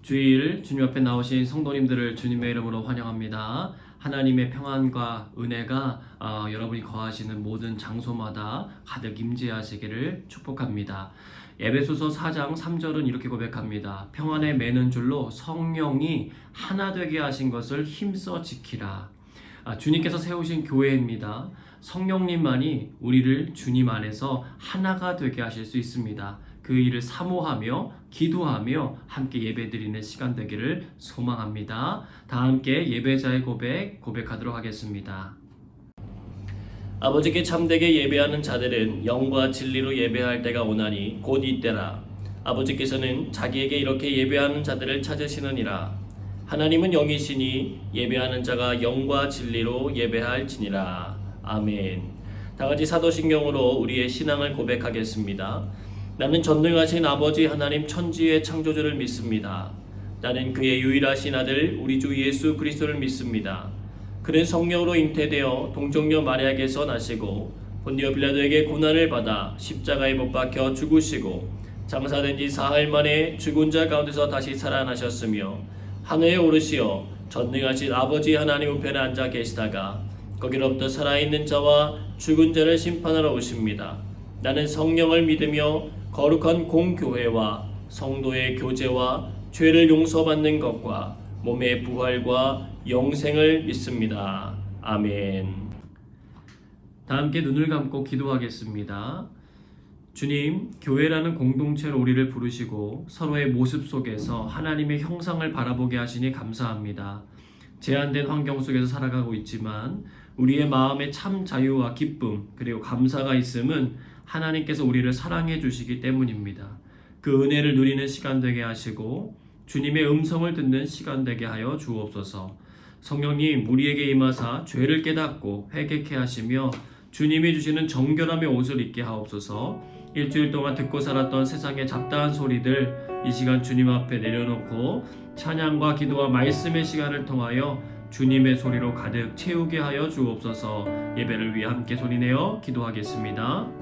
주일 주님 앞에 나오신 성도님들을 주님의 이름으로 환영합니다. 하나님의 평안과 은혜가 여러분이 거하시는 모든 장소마다 가득 임재하시기를 축복합니다. 에베소서 4장 3절은 이렇게 고백합니다. 평안에 매는 줄로 성령이 하나 되게 하신 것을 힘써 지키라. 주님께서 세우신 교회입니다. 성령님만이 우리를 주님 안에서 하나가 되게 하실 수 있습니다. 그 일을 사모하며 기도하며 함께 예배드리는 시간 되기를 소망합니다. 다 함께 예배자의 고백하도록 하겠습니다. 아버지께 참되게 예배하는 자들은 영과 진리로 예배할 때가 오나니 곧 이때라. 아버지께서는 자기에게 이렇게 예배하는 자들을 찾으시느니라. 하나님은 영이시니 예배하는 자가 영과 진리로 예배할지니라. 아멘. 다같이 사도신경으로 우리의 신앙을 고백하겠습니다. 나는 전능하신 아버지 하나님 천지의 창조주를 믿습니다. 나는 그의 유일하신 아들 우리 주 예수 그리스도를 믿습니다. 그는 성령으로 잉태되어 동정녀 마리아에게서 나시고 본디오 빌라도에게 고난을 받아 십자가에 못 박혀 죽으시고 장사된 지 사흘 만에 죽은 자 가운데서 다시 살아나셨으며 하늘에 오르시어 전능하신 아버지 하나님 우편에 앉아 계시다가 거기로부터 살아있는 자와 죽은 자를 심판하러 오십니다. 나는 성령을 믿으며 거룩한 공교회와 성도의 교제와 죄를 용서받는 것과 몸의 부활과 영생을 믿습니다. 아멘. 다 함께 눈을 감고 기도하겠습니다. 주님, 교회라는 공동체로 우리를 부르시고 서로의 모습 속에서 하나님의 형상을 바라보게 하시니 감사합니다. 제한된 환경 속에서 살아가고 있지만 우리의 마음에 참 자유와 기쁨 그리고 감사가 있음은 하나님께서 우리를 사랑해 주시기 때문입니다. 그 은혜를 누리는 시간 되게 하시고 주님의 음성을 듣는 시간 되게 하여 주옵소서. 성령님 우리에게 임하사 죄를 깨닫고 회개케 하시며 주님이 주시는 정결함의 옷을 입게 하옵소서. 일주일 동안 듣고 살았던 세상의 잡다한 소리들 이 시간 주님 앞에 내려놓고 찬양과 기도와 말씀의 시간을 통하여 주님의 소리로 가득 채우게 하여 주옵소서. 예배를 위해 함께 소리내어 기도하겠습니다.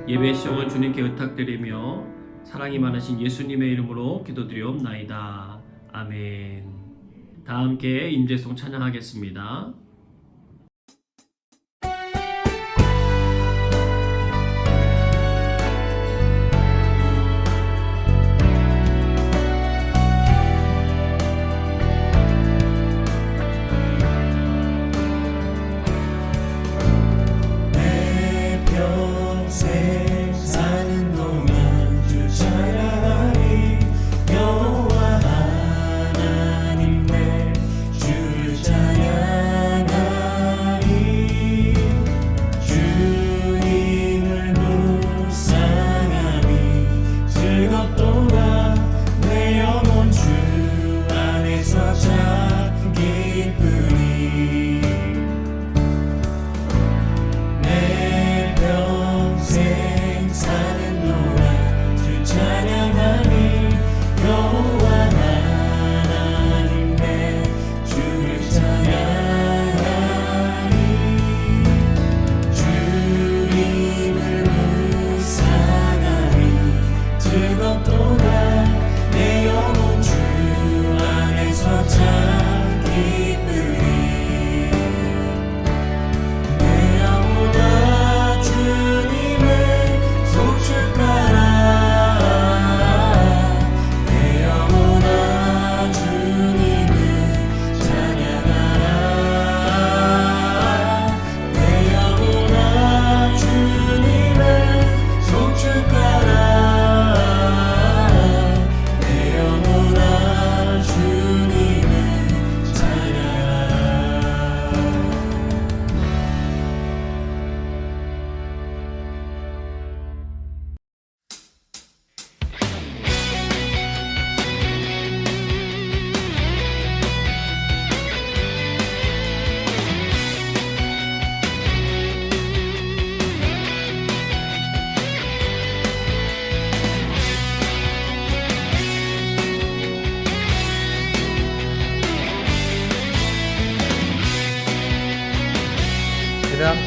예배 시험을 주님께 의탁드리며 사랑이 많으신 예수님의 이름으로 기도드리옵나이다. 아멘. 다 함께 임재송 찬양하겠습니다. 사는 동안 주 찬양하리 여호와 하나님 내 주를 찬양하리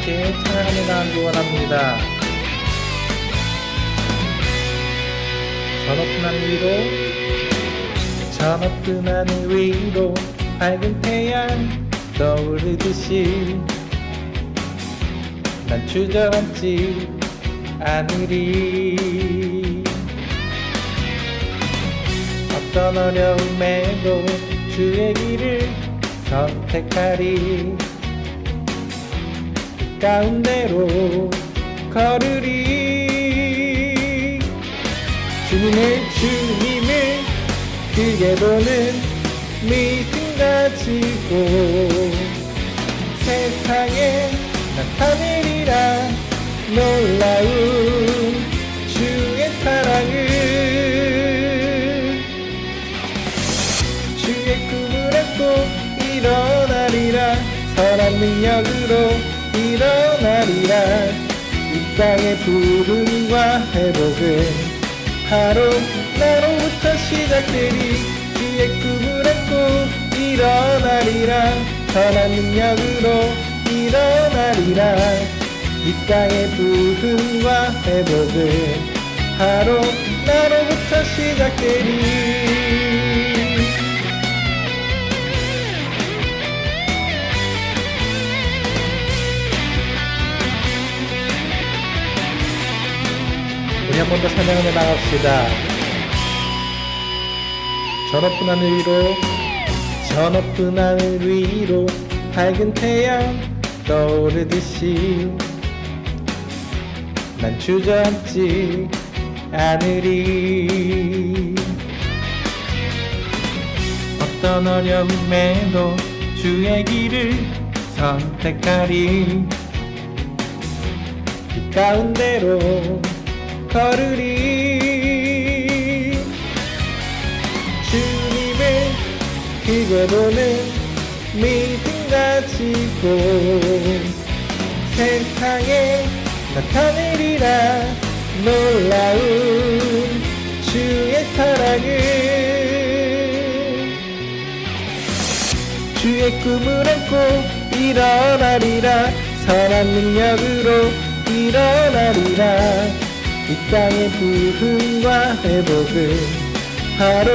함께 찬양하며 나가기 원합니다. 저 높은 하늘 위로, 저 높은 하늘 위로 밝은 태양 떠오르듯이 난 주저앉지 않으리. 어떤 어려움에도 주의 길을 선택하리. 그 가운데로 걸으리. 주님을 크게 보는 믿음 가지고 세상에 나타내리라. 놀라운 주의 사랑을, 주의 꿈을 안고 일어나리라. 선한 능력으로 일어나리라. 이 땅의 부흥과 회복은 하루 나로부터 시작되리. 주의 꿈을 안고 일어나리라. 선한 능력으로 일어나리라. 이 땅의 부흥과 회복은 하루 나로부터 시작되리. 우리 한 번 더 찬양하며 나갑시다. 저 높은 하늘 위로, 저 높은 하늘 위로 밝은 태양 떠오르듯이 난 주저앉지 않으리. 어떤 어려움에도 주의 길을 선택하리. 그 가운데로 걸으리. 주님을 크게 보는 믿음 가지고 세상에 나타내리라. 놀라운 주의 사랑을, 주의 꿈을 안고 일어나리라. 선한 능력으로 일어나리라. 이 땅의 부흥과 회복은 하루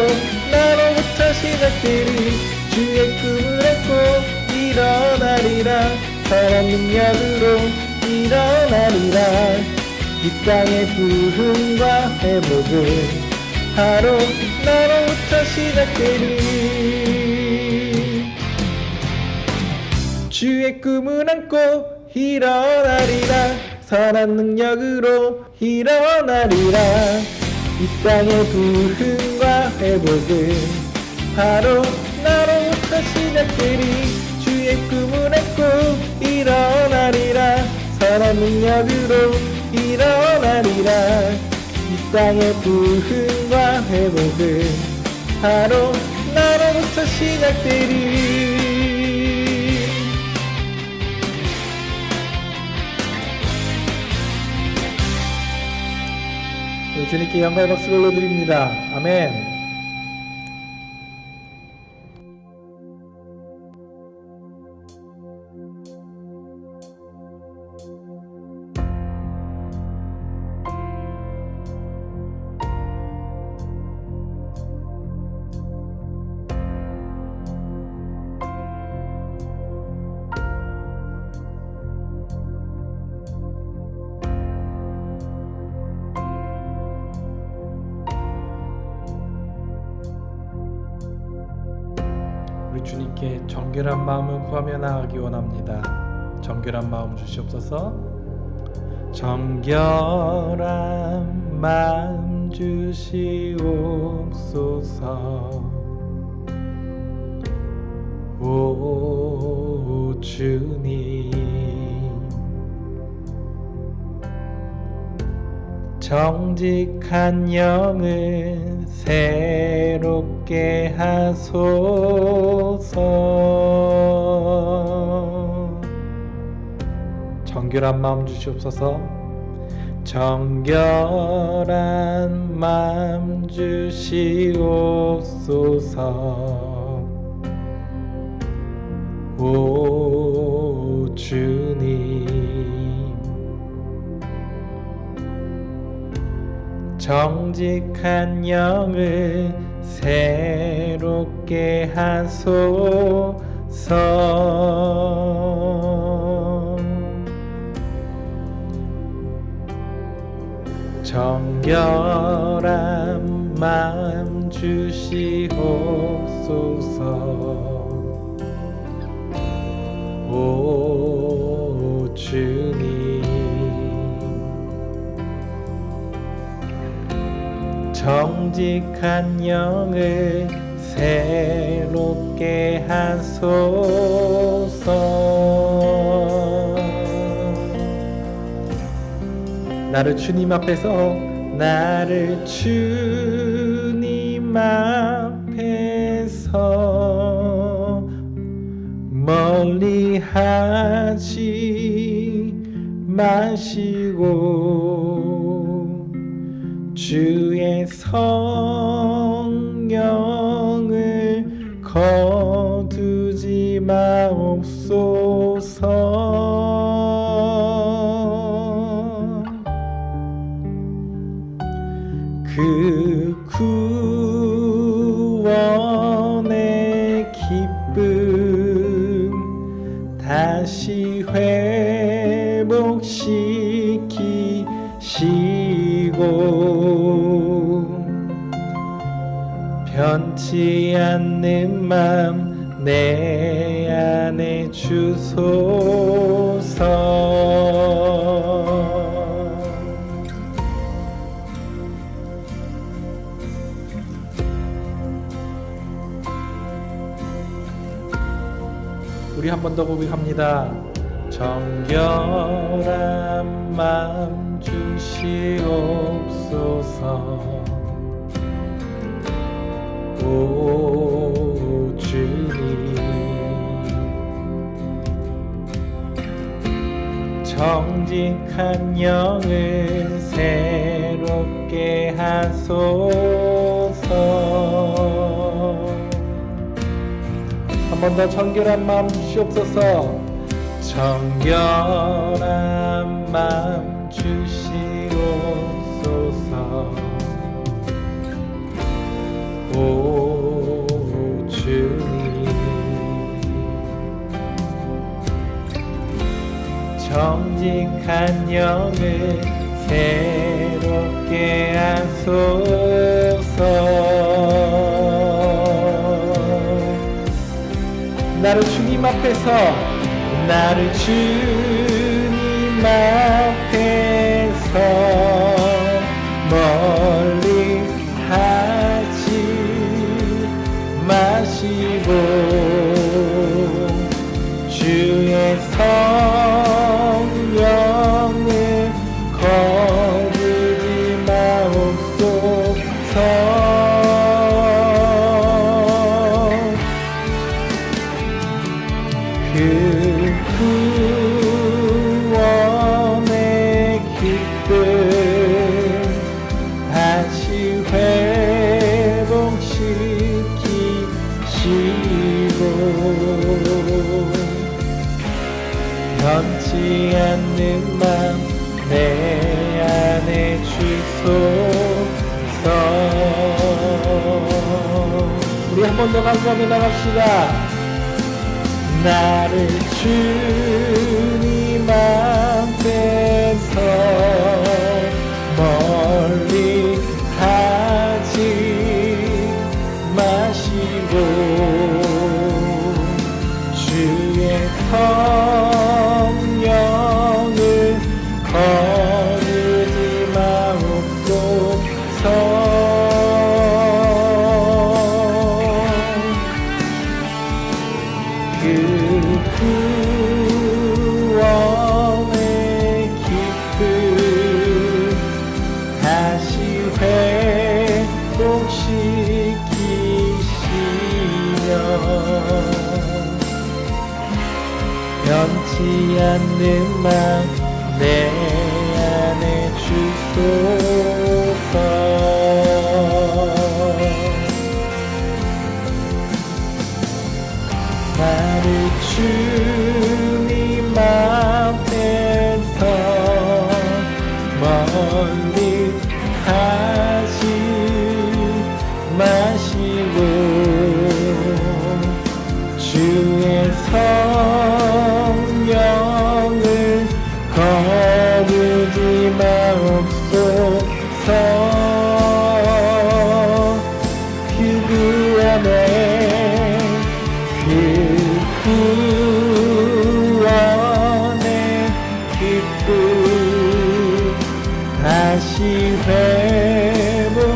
나로부터 시작되리. 주의 꿈을 안고 일어나리라. 선한 능력으로 일어나리라. 이 땅의 부흥과 회복은 하루 나로부터 시작되리. 주의 꿈을 안고 일어나리라. 선한 능력으로 일어나리라. 이 땅의 부흥과 회복은 바로 나로부터 시작되리. 주의 꿈을 안고 일어나리라. 선한 능력으로 일어나리라. 이 땅의 부흥과 회복은 바로 나로부터 시작되리. 주님께 영광의 박수를 올려드립니다. 아멘. 우리 주님께 정결한 마음을 구하며 나아가기 원합니다. 정결한 마음 주시옵소서. 정결한 마음 주시옵소서. 오 주님, 정직한 영을 새롭게 하소서. 정결한 마음 주시옵소서. 정결한 마음 주시옵소서. 오 주님, 정직한 영을 새롭게 하소서. 정결한 마음 주시옵소서. 오 주님, 정직한 영을 새롭게 하소서. 나를 주님 앞에서 멀리 하지 마시고 주의 성령을 거두지 마옵소서. 그 구원의 기쁨 다시 회복시키시고 변치 않는 맘 내 안에 주소서. 우리 한 번 더 고백합니다. 정결한 마음 주시옵소서. 오 주님, 정직한 영을 새롭게 하소서. 한 번 더 정결한 마음 주시옵소서. 정결한 마음 주시옵소서. 오 주님, 정직한 영을 새롭게 하소서. 나를 주님 앞에서 멀리 하지 마시고 주의 성령을 거두지 마옵소서. 그 구원의 기쁨 다시 회복시키시고 변치 않는 맘 내 안에 주소서. 우리 한 번 더 감사하며 나갑시다. 나를 주님 앞에서 멀리 하지 마시고 주의 성령을 거두지 마옵소서. 그 구원의 기쁨 다시 회복시키시며 변치 않는 맘 내 안에 주소서. 나를 주님 앞에서 멀리 주옵소서. 그 구원의 기쁨 다시 회복시키시고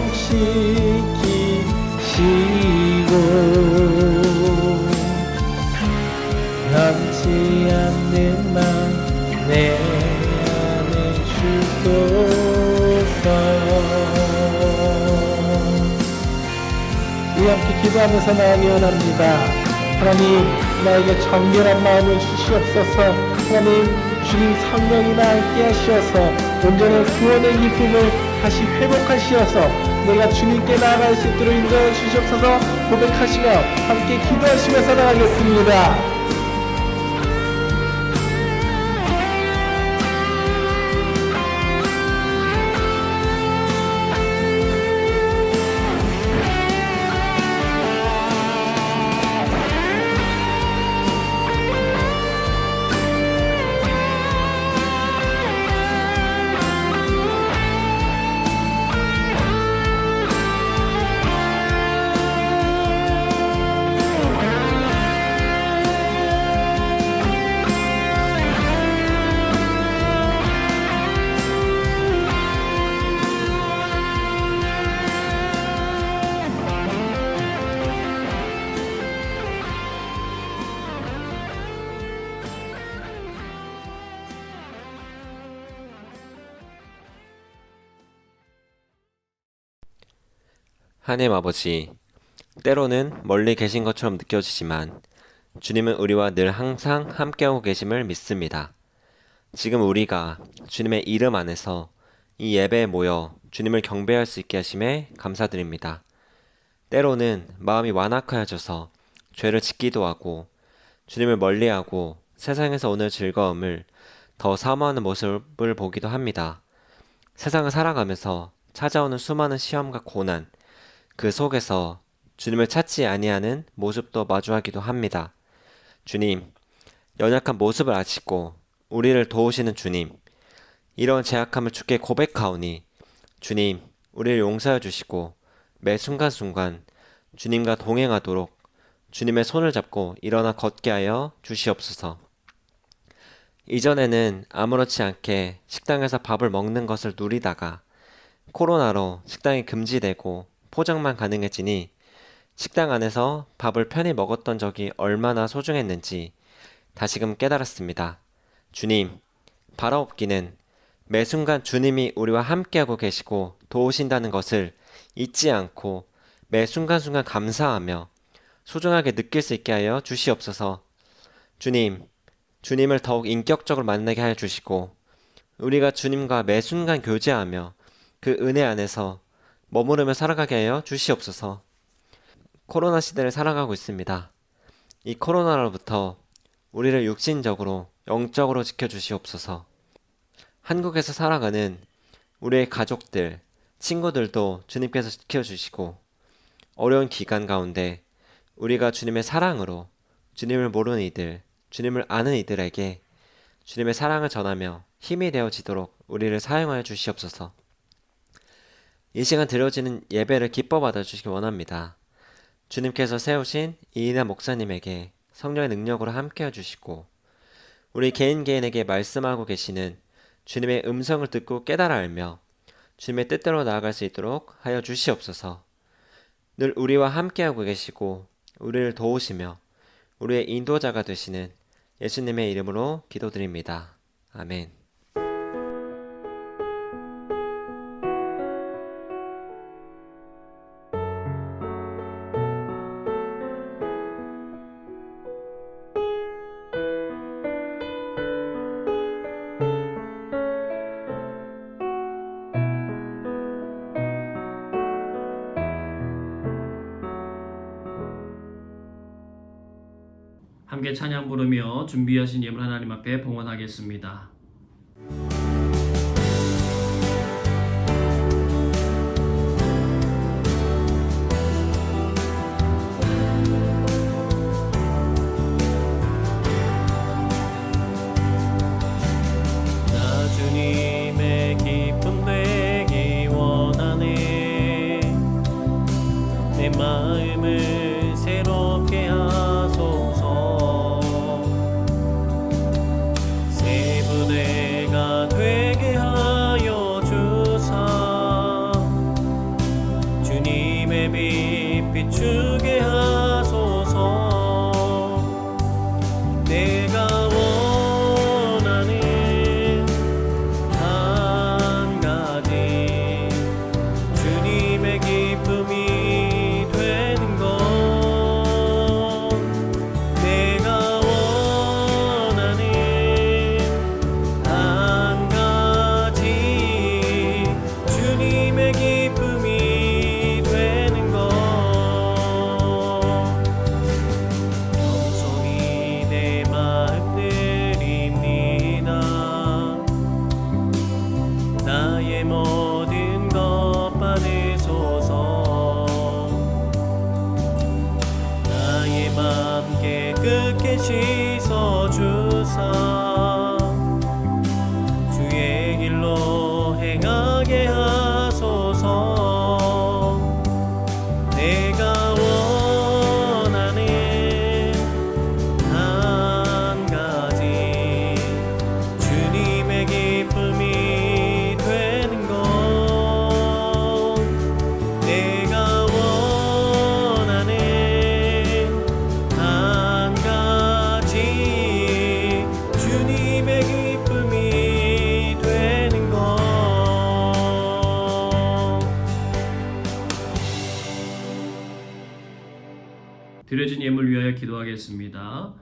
변치 않는 맘 내 안에 주소서. 우리 함께 기도하면서 나아가기 원합니다. 하나님, 나에게 정결한 마음을 주시옵소서. 하나님, 주님 성령이나 함께 하시어서 온전한 구원의 기쁨을 다시 회복하시어서 내가 주님께 나아갈 수 있도록 인도해 주시옵소서. 고백하시며 함께 기도하시면서 나가겠습니다. 하나님 아버지, 때로는 멀리 계신 것처럼 느껴지지만 주님은 우리와 늘 항상 함께하고 계심을 믿습니다. 지금 우리가 주님의 이름 안에서 이 예배에 모여 주님을 경배할 수 있게 하심에 감사드립니다. 때로는 마음이 완악하여져서 죄를 짓기도 하고 주님을 멀리하고 세상에서 오는 즐거움을 더 사모하는 모습을 보기도 합니다. 세상을 살아가면서 찾아오는 수많은 시험과 고난, 그 속에서 주님을 찾지 아니하는 모습도 마주하기도 합니다. 주님, 연약한 모습을 아시고 우리를 도우시는 주님, 이런 제약함을 주께 고백하오니 주님, 우리를 용서해 주시고 매 순간순간 주님과 동행하도록 주님의 손을 잡고 일어나 걷게 하여 주시옵소서. 이전에는 아무렇지 않게 식당에서 밥을 먹는 것을 누리다가 코로나로 식당이 금지되고 포장만 가능해지니 식당 안에서 밥을 편히 먹었던 적이 얼마나 소중했는지 다시금 깨달았습니다. 주님, 바라옵기는 매 순간 주님이 우리와 함께하고 계시고 도우신다는 것을 잊지 않고 매 순간순간 감사하며 소중하게 느낄 수 있게 하여 주시옵소서. 주님, 주님을 더욱 인격적으로 만나게 하여 주시고 우리가 주님과 매 순간 교제하며 그 은혜 안에서 머무르며 살아가게 하여 주시옵소서. 코로나 시대를 살아가고 있습니다. 이 코로나로부터 우리를 육신적으로, 영적으로 지켜주시옵소서. 한국에서 살아가는 우리의 가족들, 친구들도 주님께서 지켜주시고 어려운 기간 가운데 우리가 주님의 사랑으로 주님을 모르는 이들, 주님을 아는 이들에게 주님의 사랑을 전하며 힘이 되어지도록 우리를 사용하여 주시옵소서. 이 시간 드려지는 예배를 기뻐 받아주시기 원합니다. 주님께서 세우신 이인하 목사님에게 성령의 능력으로 함께해 주시고 우리 개인에게 말씀하고 계시는 주님의 음성을 듣고 깨달아 알며 주님의 뜻대로 나아갈 수 있도록 하여 주시옵소서. 늘 우리와 함께하고 계시고 우리를 도우시며 우리의 인도자가 되시는 예수님의 이름으로 기도드립니다. 아멘. 함께 찬양 부르며 준비하신 예물 하나님 앞에 봉헌하겠습니다. 나 주님의 기쁜 드려진 예물 위하여 기도하겠습니다.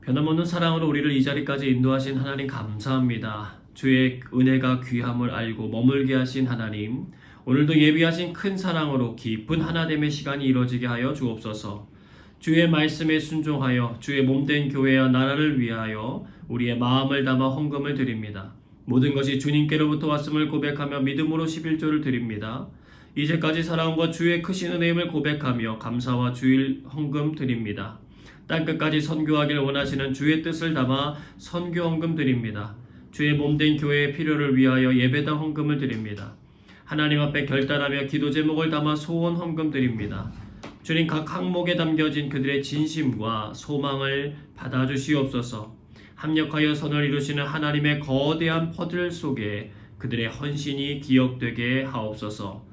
변함없는 사랑으로 우리를 이 자리까지 인도하신 하나님 감사합니다. 주의 은혜가 귀함을 알고 머물게 하신 하나님, 오늘도 예비하신 큰 사랑으로 깊은 하나됨의 시간이 이루어지게 하여 주옵소서. 주의 말씀에 순종하여 주의 몸된 교회와 나라를 위하여 우리의 마음을 담아 헌금을 드립니다. 모든 것이 주님께로부터 왔음을 고백하며 믿음으로 11조를 드립니다. 이제까지 살아온 것 주의 크신 은혜임을 고백하며 감사와 주일 헌금 드립니다. 땅끝까지 선교하길 원하시는 주의 뜻을 담아 선교 헌금 드립니다. 주의 몸된 교회의 필요를 위하여 예배당 헌금을 드립니다. 하나님 앞에 결단하며 기도 제목을 담아 소원 헌금 드립니다. 주님, 각 항목에 담겨진 그들의 진심과 소망을 받아주시옵소서. 합력하여 선을 이루시는 하나님의 거대한 퍼즐 속에 그들의 헌신이 기억되게 하옵소서.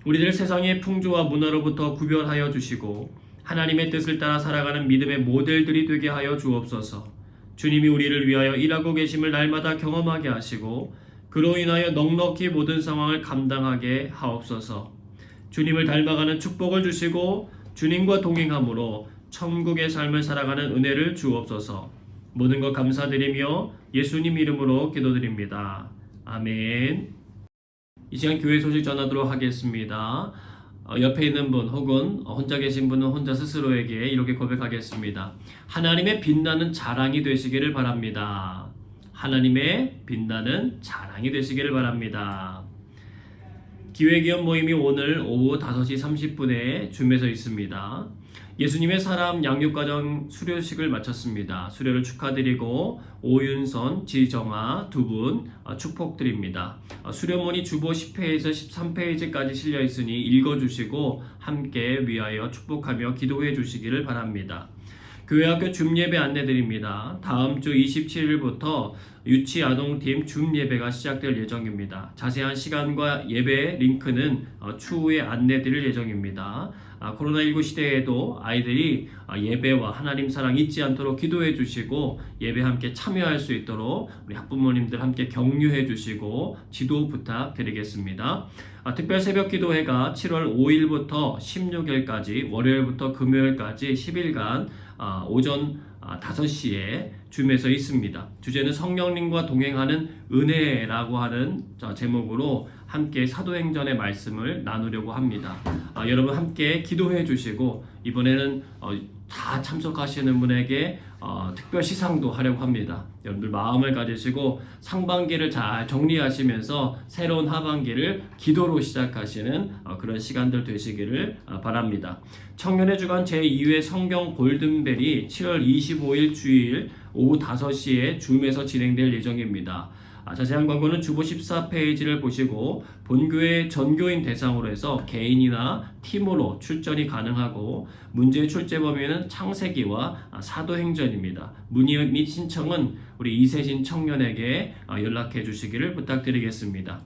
우리들 세상의 풍조와 문화로부터 구별하여 주시고 하나님의 뜻을 따라 살아가는 믿음의 모델들이 되게 하여 주옵소서. 주님이 우리를 위하여 일하고 계심을 날마다 경험하게 하시고 그로 인하여 넉넉히 모든 상황을 감당하게 하옵소서. 주님을 닮아가는 축복을 주시고 주님과 동행함으로 천국의 삶을 살아가는 은혜를 주옵소서. 모든 것 감사드리며 예수님 이름으로 기도드립니다. 아멘. 이 시간 교회 소식 전하도록 하겠습니다. 옆에 있는 분 혹은 혼자 계신 분은 혼자 스스로에게 이렇게 고백하겠습니다. 하나님의 빛나는 자랑이 되시기를 바랍니다. 하나님의 빛나는 자랑이 되시기를 바랍니다. 기회기업 모임이 오늘 오후 5시 30분에 줌에서 있습니다. 예수님의 사람 양육과정 수료식을 마쳤습니다. 수료를 축하드리고 오윤선, 지정아 두 분 축복드립니다. 수료문이 주보 10페이지에서 13페이지까지 실려 있으니 읽어주시고 함께 위하여 축복하며 기도해 주시기를 바랍니다. 교회학교 줌예배 안내드립니다. 다음 주 27일부터 유치아동팀 줌예배가 시작될 예정입니다. 자세한 시간과 예배 링크는 추후에 안내드릴 예정입니다. 코로나19 시대에도 아이들이 예배와 하나님 사랑 잊지 않도록 기도해 주시고 예배 함께 참여할 수 있도록 우리 학부모님들 함께 격려해 주시고 지도 부탁드리겠습니다. 특별 새벽 기도회가 7월 5일부터 16일까지 월요일부터 금요일까지 10일간 오전 5시에 줌에서 있습니다. 주제는 성령님과 동행하는 은혜라고 하는 제목으로 함께 사도행전의 말씀을 나누려고 합니다. 여러분 함께 기도해 주시고 이번에는 다 참석하시는 분에게 특별 시상도 하려고 합니다. 여러분들 마음을 가지시고 상반기를 잘 정리하시면서 새로운 하반기를 기도로 시작하시는 그런 시간들 되시기를 바랍니다. 청년의 주간 제2회 성경 골든벨이 7월 25일 주일 오후 5시에 줌에서 진행될 예정입니다. 자세한 광고는 주보 14페이지를 보시고 본교회 전교인 대상으로 해서 개인이나 팀으로 출전이 가능하고 문제의 출제 범위는 창세기와 사도행전입니다. 문의 및 신청은 우리 이세신 청년에게 연락해 주시기를 부탁드리겠습니다.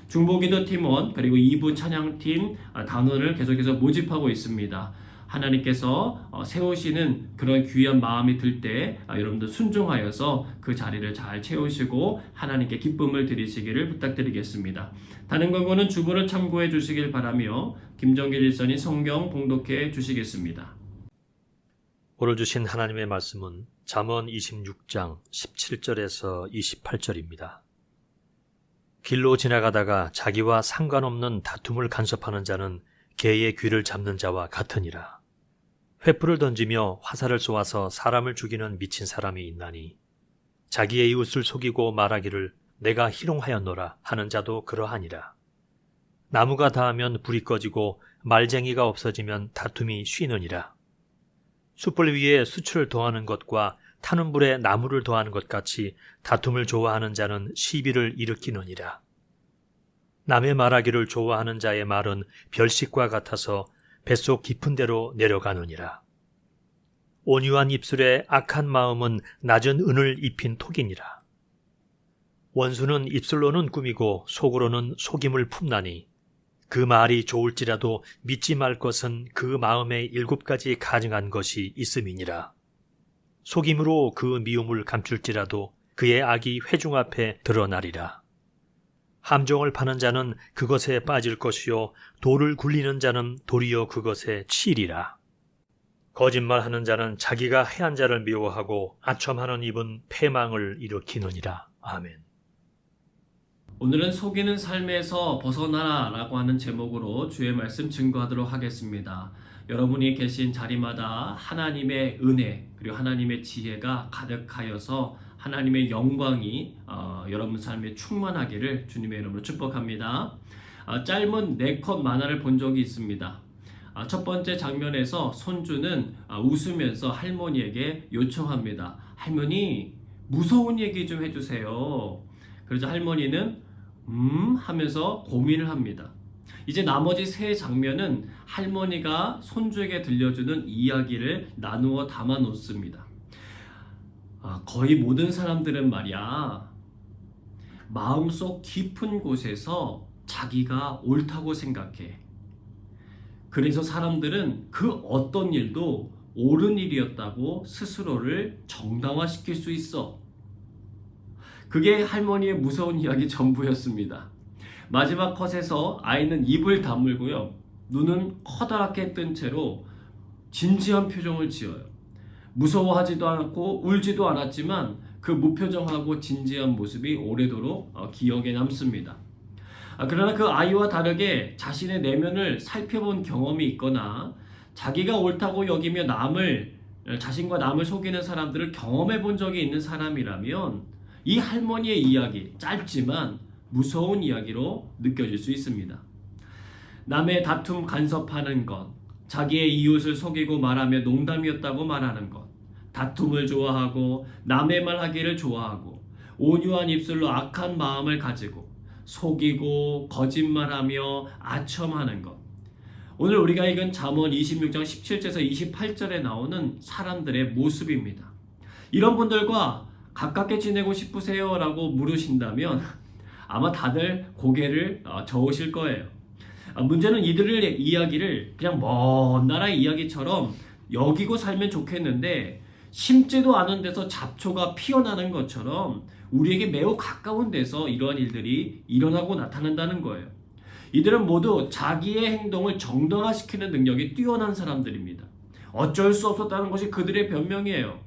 중보기도 팀원 그리고 2부 찬양팀 단원을 계속해서 모집하고 있습니다. 하나님께서 세우시는 그런 귀한 마음이 들 때 여러분들 순종하여서 그 자리를 잘 채우시고 하나님께 기쁨을 드리시기를 부탁드리겠습니다. 다른 광고는 주보를 참고해 주시길 바라며 김정길 일선이 성경 봉독해 주시겠습니다. 오늘 주신 하나님의 말씀은 잠언 26장 17절에서 28절입니다. 길로 지나가다가 자기와 상관없는 다툼을 간섭하는 자는 개의 귀를 잡는 자와 같으니라. 횃불을 던지며 화살을 쏘아서 사람을 죽이는 미친 사람이 있나니 자기의 이웃을 속이고 말하기를 내가 희롱하였노라 하는 자도 그러하니라. 나무가 닿으면 불이 꺼지고 말쟁이가 없어지면 다툼이 쉬느니라. 숯불 위에 수출을 더하는 것과 타는 불에 나무를 더하는 것 같이 다툼을 좋아하는 자는 시비를 일으키느니라. 남의 말하기를 좋아하는 자의 말은 별식과 같아서 뱃속 깊은 데로 내려가느니라. 온유한 입술에 악한 마음은 낮은 은을 입힌 톡이니라. 원수는 입술로는 꾸미고 속으로는 속임을 품나니 그 말이 좋을지라도 믿지 말 것은 그 마음에 7가지 가증한 것이 있음이니라. 속임으로 그 미움을 감출지라도 그의 악이 회중 앞에 드러나리라. 함정을 파는 자는 그것에 빠질 것이요 돌을 굴리는 자는 도리어 그것에 치리라. 거짓말하는 자는 자기가 해한 자를 미워하고 아첨하는 입은 패망을 일으키느니라. 아멘. 오늘은 속이는 삶에서 벗어나라 라고 하는 제목으로 주의 말씀 증거하도록 하겠습니다. 여러분이 계신 자리마다 하나님의 은혜 그리고 하나님의 지혜가 가득하여서 하나님의 영광이 여러분 삶에 충만하기를 주님의 이름으로 축복합니다. 짧은 4컷 만화를 본 적이 있습니다. 첫 번째 장면에서 손주는 웃으면서 할머니에게 요청합니다. 할머니, 무서운 얘기 좀 해주세요. 그러자 할머니는 하면서 고민을 합니다. 이제 나머지 3 장면은 할머니가 손주에게 들려주는 이야기를 나누어 담아 놓습니다. 거의 모든 사람들은 말이야, 마음속 깊은 곳에서 자기가 옳다고 생각해. 그래서 사람들은 그 어떤 일도 옳은 일이었다고 스스로를 정당화시킬 수 있어. 그게 할머니의 무서운 이야기 전부였습니다. 마지막 컷에서 아이는 입을 다물고요, 눈은 커다랗게 뜬 채로 진지한 표정을 지어요. 무서워하지도 않고 울지도 않았지만 그 무표정하고 진지한 모습이 오래도록 기억에 남습니다. 그러나 그 아이와 다르게 자신의 내면을 살펴본 경험이 있거나 자기가 옳다고 여기며 자신과 남을 속이는 사람들을 경험해 본 적이 있는 사람이라면 이 할머니의 이야기, 짧지만 무서운 이야기로 느껴질 수 있습니다. 남의 다툼 간섭하는 것, 자기의 이웃을 속이고 말하며 농담이었다고 말하는 것, 다툼을 좋아하고 남의 말 하기를 좋아하고 온유한 입술로 악한 마음을 가지고 속이고 거짓말하며 아첨하는 것. 오늘 우리가 읽은 잠언 26장 17절에서 28절에 나오는 사람들의 모습입니다. 이런 분들과 가깝게 지내고 싶으세요? 라고 물으신다면 아마 다들 고개를 저으실 거예요. 문제는 이들의 이야기를 그냥 먼 나라 이야기처럼 여기고 살면 좋겠는데 심지도 않은 데서 잡초가 피어나는 것처럼 우리에게 매우 가까운 데서 이러한 일들이 일어나고 나타난다는 거예요. 이들은 모두 자기의 행동을 정당화시키는 능력이 뛰어난 사람들입니다. 어쩔 수 없었다는 것이 그들의 변명이에요.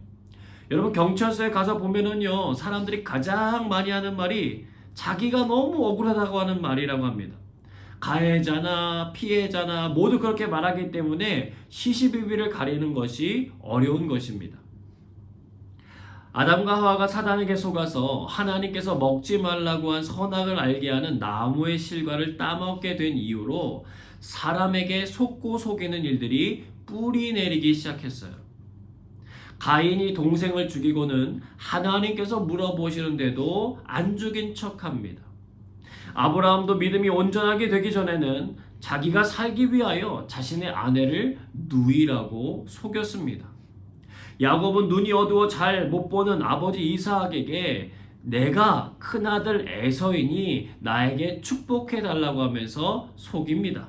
여러분, 경찰서에 가서 보면은요, 사람들이 가장 많이 하는 말이 자기가 너무 억울하다고 하는 말이라고 합니다. 가해자나 피해자나 모두 그렇게 말하기 때문에 시시비비를 가리는 것이 어려운 것입니다. 아담과 하와가 사단에게 속아서 하나님께서 먹지 말라고 한 선악을 알게 하는 나무의 실과를 따먹게 된 이후로 사람에게 속고 속이는 일들이 뿌리 내리기 시작했어요. 가인이 동생을 죽이고는 하나님께서 물어보시는데도 안 죽인 척합니다. 아브라함도 믿음이 온전하게 되기 전에는 자기가 살기 위하여 자신의 아내를 누이라고 속였습니다. 야곱은 눈이 어두워 잘 못 보는 아버지 이삭에게 내가 큰아들 에서이니 나에게 축복해달라고 하면서 속입니다.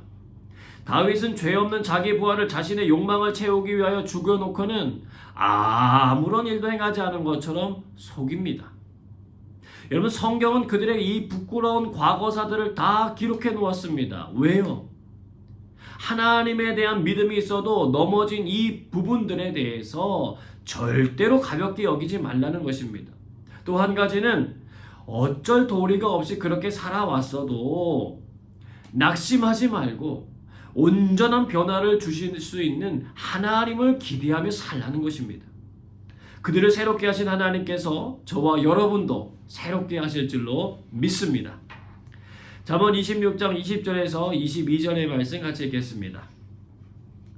다윗은 죄 없는 자기 부하를 자신의 욕망을 채우기 위하여 죽여놓고는 아무런 일도 행하지 않은 것처럼 속입니다. 여러분, 성경은 그들의 이 부끄러운 과거사들을 다 기록해 놓았습니다. 왜요? 하나님에 대한 믿음이 있어도 넘어진 이 부분들에 대해서 절대로 가볍게 여기지 말라는 것입니다. 또 한 가지는 어쩔 도리가 없이 그렇게 살아왔어도 낙심하지 말고 온전한 변화를 주실 수 있는 하나님을 기대하며 살라는 것입니다. 그들을 새롭게 하신 하나님께서 저와 여러분도 새롭게 하실 줄로 믿습니다. 잠언 26장 20절에서 22절의 말씀 같이 읽겠습니다.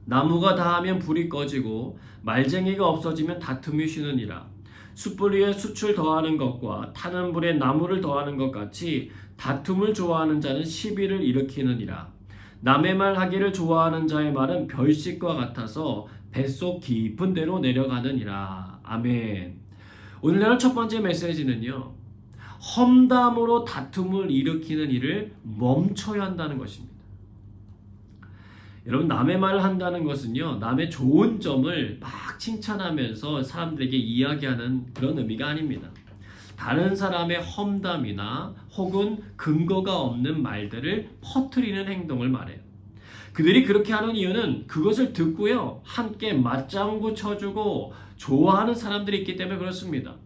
나무가 다하면 불이 꺼지고 말쟁이가 없어지면 다툼이 쉬느니라. 숯불 위에 숯을 더하는 것과 타는 불에 나무를 더하는 것 같이 다툼을 좋아하는 자는 시비를 일으키느니라. 남의 말 하기를 좋아하는 자의 말은 별식과 같아서 뱃속 깊은 데로 내려가느니라. 아멘. 오늘날 첫 번째 메시지는요, 험담으로 다툼을 일으키는 일을 멈춰야 한다는 것입니다. 여러분, 남의 말을 한다는 것은요, 남의 좋은 점을 막 칭찬하면서 사람들에게 이야기하는 그런 의미가 아닙니다. 다른 사람의 험담이나 혹은 근거가 없는 말들을 퍼뜨리는 행동을 말해요. 그들이 그렇게 하는 이유는 그것을 듣고요, 함께 맞장구 쳐주고 좋아하는 사람들이 있기 때문에 그렇습니다.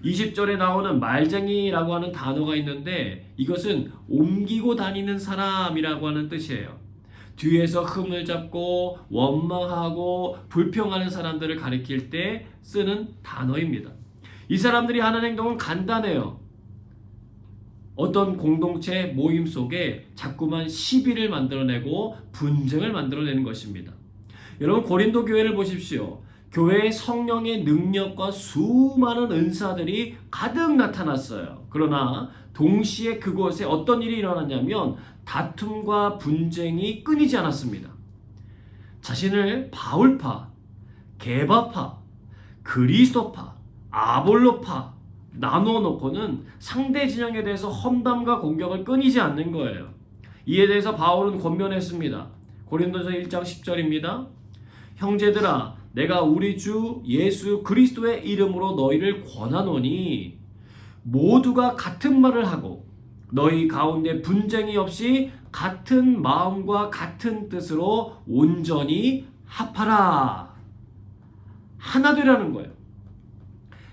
20절에 나오는 말쟁이라고 하는 단어가 있는데 이것은 옮기고 다니는 사람이라고 하는 뜻이에요. 뒤에서 흠을 잡고 원망하고 불평하는 사람들을 가리킬 때 쓰는 단어입니다. 이 사람들이 하는 행동은 간단해요. 어떤 공동체 모임 속에 자꾸만 시비를 만들어내고 분쟁을 만들어내는 것입니다. 여러분, 고린도 교회를 보십시오. 교회에 성령의 능력과 수많은 은사들이 가득 나타났어요. 그러나 동시에 그곳에 어떤 일이 일어났냐면 다툼과 분쟁이 끊이지 않았습니다. 자신을 바울파, 게바파, 그리스도파, 아볼로파 나누어 놓고는 상대 진영에 대해서 험담과 공격을 끊이지 않는 거예요. 이에 대해서 바울은 권면했습니다. 고린도서 1장 10절입니다. 형제들아, 내가 우리 주 예수 그리스도의 이름으로 너희를 권하노니 모두가 같은 말을 하고 너희 가운데 분쟁이 없이 같은 마음과 같은 뜻으로 온전히 합하라. 하나 되라는 거예요.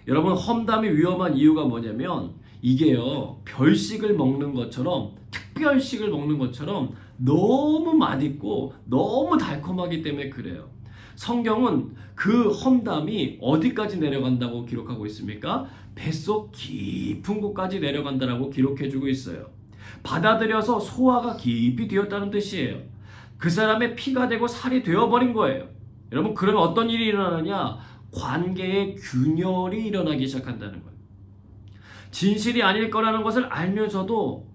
여러분, 험담이 위험한 이유가 뭐냐면 이게요, 별식을 먹는 것처럼, 특별식을 먹는 것처럼 너무 맛있고 너무 달콤하기 때문에 그래요. 성경은 그 험담이 어디까지 내려간다고 기록하고 있습니까? 뱃속 깊은 곳까지 내려간다라고 기록해주고 있어요. 받아들여서 소화가 깊이 되었다는 뜻이에요. 그 사람의 피가 되고 살이 되어버린 거예요. 여러분, 그러면 어떤 일이 일어나느냐? 관계의 균열이 일어나기 시작한다는 거예요. 진실이 아닐 거라는 것을 알면서도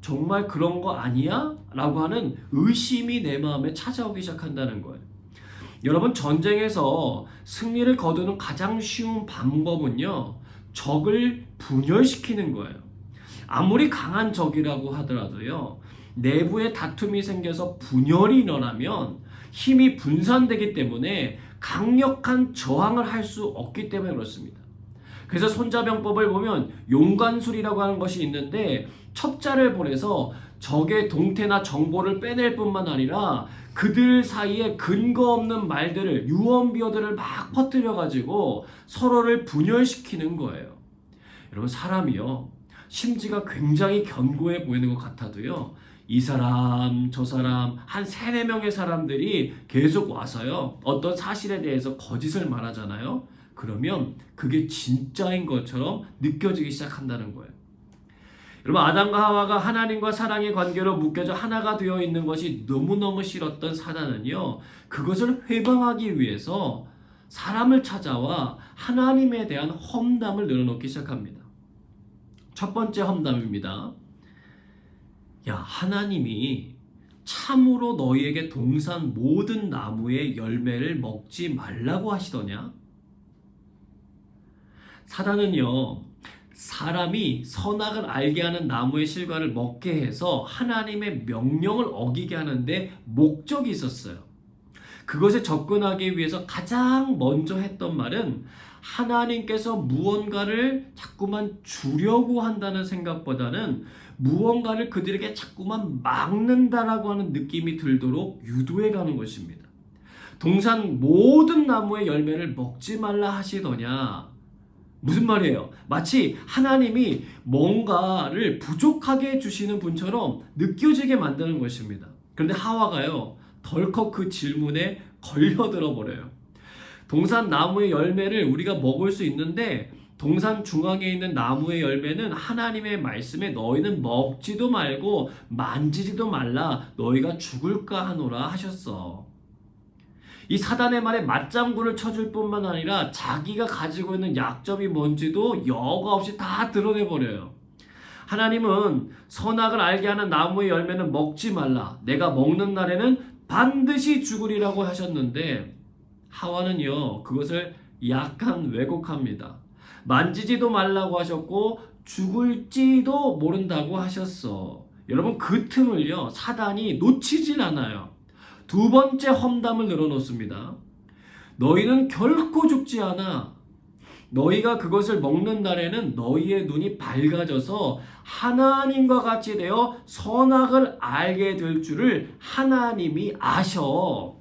정말 그런 거 아니야? 라고 하는 의심이 내 마음에 찾아오기 시작한다는 거예요. 여러분, 전쟁에서 승리를 거두는 가장 쉬운 방법은요, 적을 분열시키는 거예요. 아무리 강한 적이라고 하더라도요, 내부에 다툼이 생겨서 분열이 일어나면 힘이 분산되기 때문에 강력한 저항을 할 수 없기 때문에 그렇습니다. 그래서 손자병법을 보면 용관술이라고 하는 것이 있는데 첩자를 보내서 적의 동태나 정보를 빼낼 뿐만 아니라 그들 사이에 근거 없는 말들을, 유언비어들을 막 퍼뜨려가지고 서로를 분열시키는 거예요. 여러분, 사람이요, 심지가 굉장히 견고해 보이는 것 같아도요, 이 사람 저 사람 한 3-4명의 사람들이 계속 와서요, 어떤 사실에 대해서 거짓을 말하잖아요. 그러면 그게 진짜인 것처럼 느껴지기 시작한다는 거예요. 여러분, 아담과 하와가 하나님과 사랑의 관계로 묶여져 하나가 되어 있는 것이 너무너무 싫었던 사단은요, 그것을 회방하기 위해서 사람을 찾아와 하나님에 대한 험담을 늘어놓기 시작합니다. 첫 번째 험담입니다. 야, 하나님이 참으로 너희에게 동산 모든 나무의 열매를 먹지 말라고 하시더냐? 사단은요, 사람이 선악을 알게 하는 나무의 실과를 먹게 해서 하나님의 명령을 어기게 하는데 목적이 있었어요. 그것에 접근하기 위해서 가장 먼저 했던 말은 하나님께서 무언가를 자꾸만 주려고 한다는 생각보다는 무언가를 그들에게 자꾸만 막는다라고 하는 느낌이 들도록 유도해가는 것입니다. 동산 모든 나무의 열매를 먹지 말라 하시더냐? 무슨 말이에요? 마치 하나님이 뭔가를 부족하게 해주시는 분처럼 느껴지게 만드는 것입니다. 그런데 하와가요, 덜컥 그 질문에 걸려들어 버려요. 동산 나무의 열매를 우리가 먹을 수 있는데 동산 중앙에 있는 나무의 열매는 하나님의 말씀에 너희는 먹지도 말고 만지지도 말라, 너희가 죽을까 하노라 하셨어. 이 사단의 말에 맞장구를 쳐줄 뿐만 아니라 자기가 가지고 있는 약점이 뭔지도 여과 없이 다 드러내버려요. 하나님은 선악을 알게 하는 나무의 열매는 먹지 말라, 내가 먹는 날에는 반드시 죽으리라고 하셨는데 하와는요, 그것을 약간 왜곡합니다. 만지지도 말라고 하셨고 죽을지도 모른다고 하셨어. 여러분, 그 틈을요, 사단이 놓치질 않아요. 두 번째 험담을 늘어놓습니다. 너희는 결코 죽지 않아. 너희가 그것을 먹는 날에는 너희의 눈이 밝아져서 하나님과 같이 되어 선악을 알게 될 줄을 하나님이 아셔.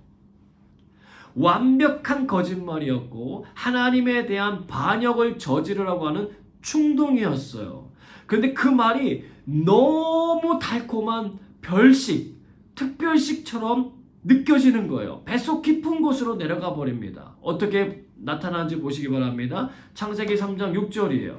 완벽한 거짓말이었고 하나님에 대한 반역을 저지르라고 하는 충동이었어요. 그런데 그 말이 너무 달콤한 별식, 특별식처럼 느껴지는 거예요. 뱃속 깊은 곳으로 내려가 버립니다. 어떻게 나타나는지 보시기 바랍니다. 창세기 3장 6절이에요.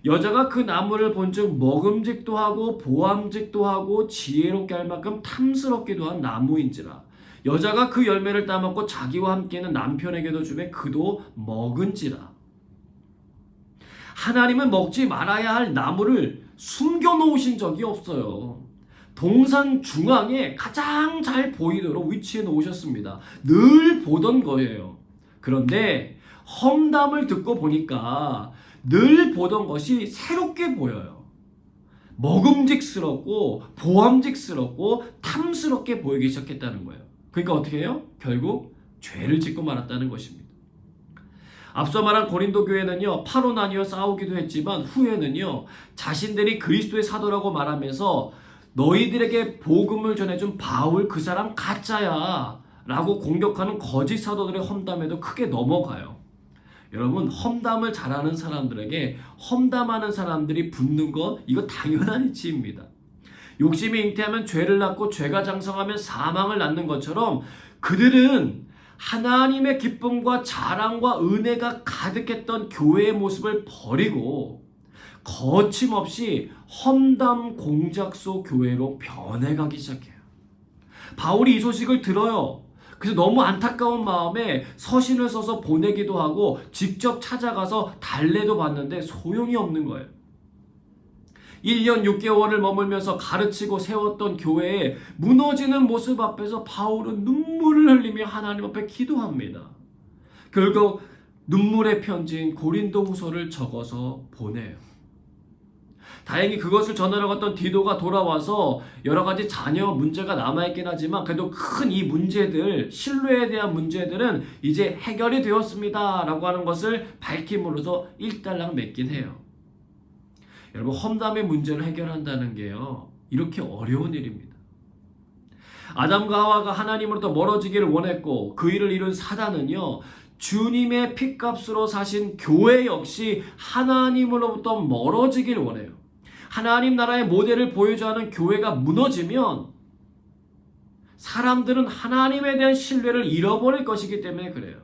여자가 그 나무를 본즉 먹음직도 하고 보암직도 하고 지혜롭게 할 만큼 탐스럽기도 한 나무인지라. 여자가 그 열매를 따먹고 자기와 함께는 남편에게도 주매 그도 먹은지라. 하나님은 먹지 말아야 할 나무를 숨겨놓으신 적이 없어요. 동산 중앙에 가장 잘 보이도록 위치해 놓으셨습니다. 늘 보던 거예요. 그런데 험담을 듣고 보니까 늘 보던 것이 새롭게 보여요. 먹음직스럽고 보암직스럽고 탐스럽게 보이기 시작했다는 거예요. 그러니까 어떻게 해요? 결국 죄를 짓고 말았다는 것입니다. 앞서 말한 고린도 교회는요, 파로 나뉘어 싸우기도 했지만 후에는요, 자신들이 그리스도의 사도라고 말하면서 너희들에게 복음을 전해준 바울 그 사람 가짜야 라고 공격하는 거짓 사도들의 험담에도 크게 넘어가요. 여러분, 험담을 잘하는 사람들에게 험담하는 사람들이 붙는 거 이거 당연한 이치입니다. 욕심이 잉태하면 죄를 낳고 죄가 장성하면 사망을 낳는 것처럼 그들은 하나님의 기쁨과 자랑과 은혜가 가득했던 교회의 모습을 버리고 거침없이 험담 공작소 교회로 변해가기 시작해요. 바울이 이 소식을 들어요. 그래서 너무 안타까운 마음에 서신을 써서 보내기도 하고 직접 찾아가서 달래도 봤는데 소용이 없는 거예요. 1년 6개월을 머물면서 가르치고 세웠던 교회의 무너지는 모습 앞에서 바울은 눈물을 흘리며 하나님 앞에 기도합니다. 결국 눈물의 편지인 고린도후서를 적어서 보내요. 다행히 그것을 전하러 갔던 디도가 돌아와서 여러 가지 자녀 문제가 남아있긴 하지만 그래도 큰 이 문제들, 신뢰에 대한 문제들은 이제 해결이 되었습니다 라고 하는 것을 밝힘으로써 일단락 맺긴 해요. 여러분, 험담의 문제를 해결한다는 게요, 이렇게 어려운 일입니다. 아담과 하와가 하나님으로부터 멀어지기를 원했고 그 일을 이룬 사단은요, 주님의 핏값으로 사신 교회 역시 하나님으로부터 멀어지기를 원해요. 하나님 나라의 모델을 보여줘야 하는 교회가 무너지면 사람들은 하나님에 대한 신뢰를 잃어버릴 것이기 때문에 그래요.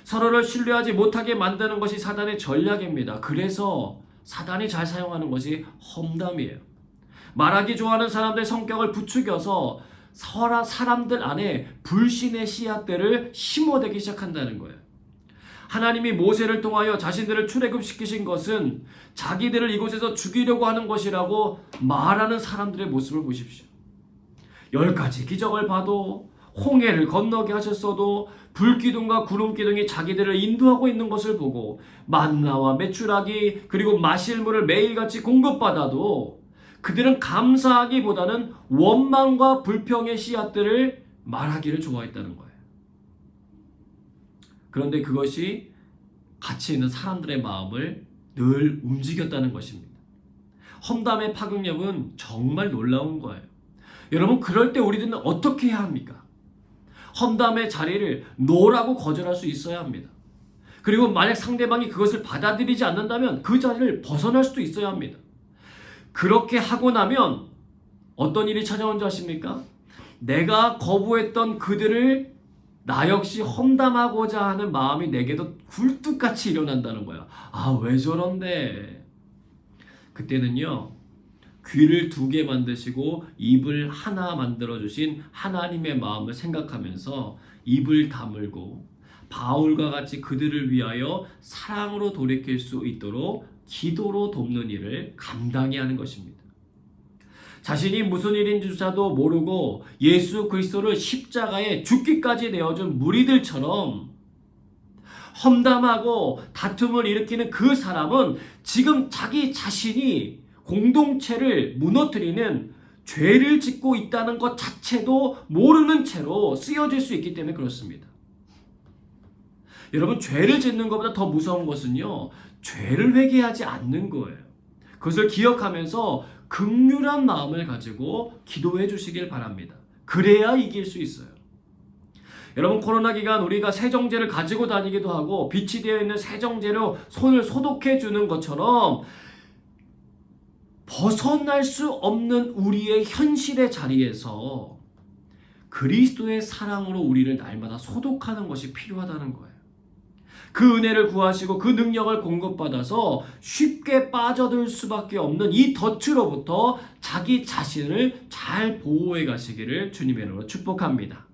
서로를 신뢰하지 못하게 만드는 것이 사단의 전략입니다. 그래서 사단이 잘 사용하는 것이 험담이에요. 말하기 좋아하는 사람들의 성격을 부추겨서 사람들 안에 불신의 씨앗들을 심어대기 시작한다는 거예요. 하나님이 모세를 통하여 자신들을 출애굽시키신 것은 자기들을 이곳에서 죽이려고 하는 것이라고 말하는 사람들의 모습을 보십시오. 10가지 기적을 봐도, 홍해를 건너게 하셨어도, 불기둥과 구름기둥이 자기들을 인도하고 있는 것을 보고 만나와 메추라기 그리고 마실 물을 매일같이 공급받아도 그들은 감사하기보다는 원망과 불평의 씨앗들을 말하기를 좋아했다는 거예요. 그런데 그것이 가치 있는 사람들의 마음을 늘 움직였다는 것입니다. 험담의 파급력은 정말 놀라운 거예요. 여러분, 그럴 때 우리들은 어떻게 해야 합니까? 험담의 자리를 노라고 거절할 수 있어야 합니다. 그리고 만약 상대방이 그것을 받아들이지 않는다면 그 자리를 벗어날 수도 있어야 합니다. 그렇게 하고 나면 어떤 일이 찾아온 줄 아십니까? 내가 거부했던 그들을 나 역시 험담하고자 하는 마음이 내게도 굴뚝같이 일어난다는 거야. 아, 왜 저런데? 그때는요, 귀를 2개 만드시고 입을 하나 만들어주신 하나님의 마음을 생각하면서 입을 다물고 바울과 같이 그들을 위하여 사랑으로 돌이킬 수 있도록 기도로 돕는 일을 감당해야 하는 것입니다. 자신이 무슨 일인지조차도 모르고 예수 그리스도를 십자가에 죽기까지 내어준 무리들처럼 험담하고 다툼을 일으키는 그 사람은 지금 자기 자신이 공동체를 무너뜨리는 죄를 짓고 있다는 것 자체도 모르는 채로 쓰여질 수 있기 때문에 그렇습니다. 여러분, 죄를 짓는 것보다 더 무서운 것은요, 죄를 회개하지 않는 거예요. 그것을 기억하면서 긍휼한 마음을 가지고 기도해 주시길 바랍니다. 그래야 이길 수 있어요. 여러분, 코로나 기간 우리가 세정제를 가지고 다니기도 하고 빛이 되어 있는 세정제로 손을 소독해 주는 것처럼 벗어날 수 없는 우리의 현실의 자리에서 그리스도의 사랑으로 우리를 날마다 소독하는 것이 필요하다는 거예요. 그 은혜를 구하시고 그 능력을 공급받아서 쉽게 빠져들 수밖에 없는 이 덫으로부터 자기 자신을 잘 보호해 가시기를 주님의 이름으로 축복합니다.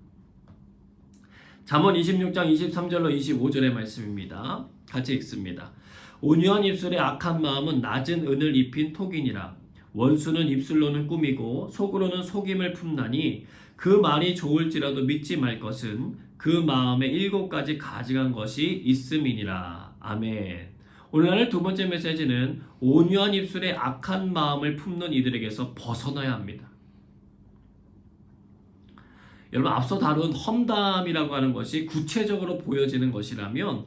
잠언 26장 23절로 25절의 말씀입니다. 같이 읽습니다. 온유한 입술에 악한 마음은 낮은 은을 입힌 톡이니라. 원수는 입술로는 꾸미고 속으로는 속임을 품나니 그 말이 좋을지라도 믿지 말 것은 그 마음에 7가지 가증한 것이 있음이니라. 아멘. 오늘 두 번째 메시지는 온유한 입술에 악한 마음을 품는 이들에게서 벗어나야 합니다. 여러분, 앞서 다룬 험담이라고 하는 것이 구체적으로 보여지는 것이라면